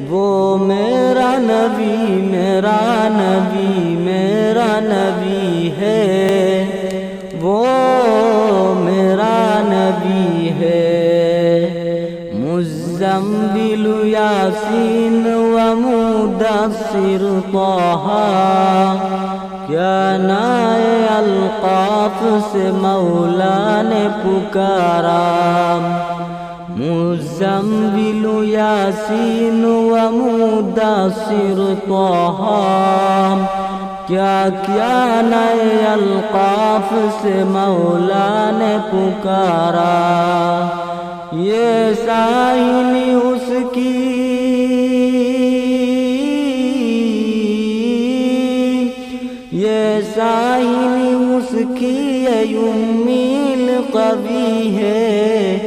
وہ میرا نبی میرا نبی میرا نبی ہے، وہ میرا نبی ہے۔ مزمل یاسین و مدثر طہ، کیا نائے القاف سے مولا نے پکارا۔ مزمل یاسین و مدثر طہ، کیا نئے القاف سے مولا نے پکارا۔ یہ سائلی اس کی سائلی اس کی امیل قوی ہے،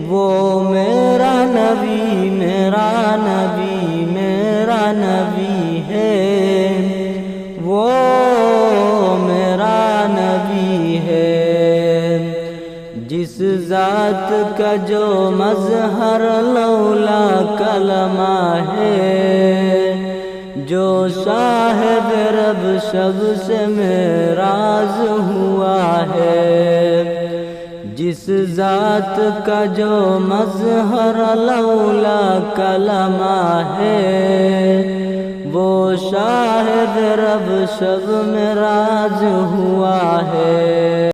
وہ میرا نبی میرا نبی میرا نبی ہے، وہ میرا نبی ہے۔ جس ذات کا جو مظہر لولا کلمہ ہے، جو صاحب رب شب سے معراج ہوا ہے۔ جس ذات کا جو مظہر لولا کلمہ ہے، وہ شاہد رب شب معراج ہوا ہے۔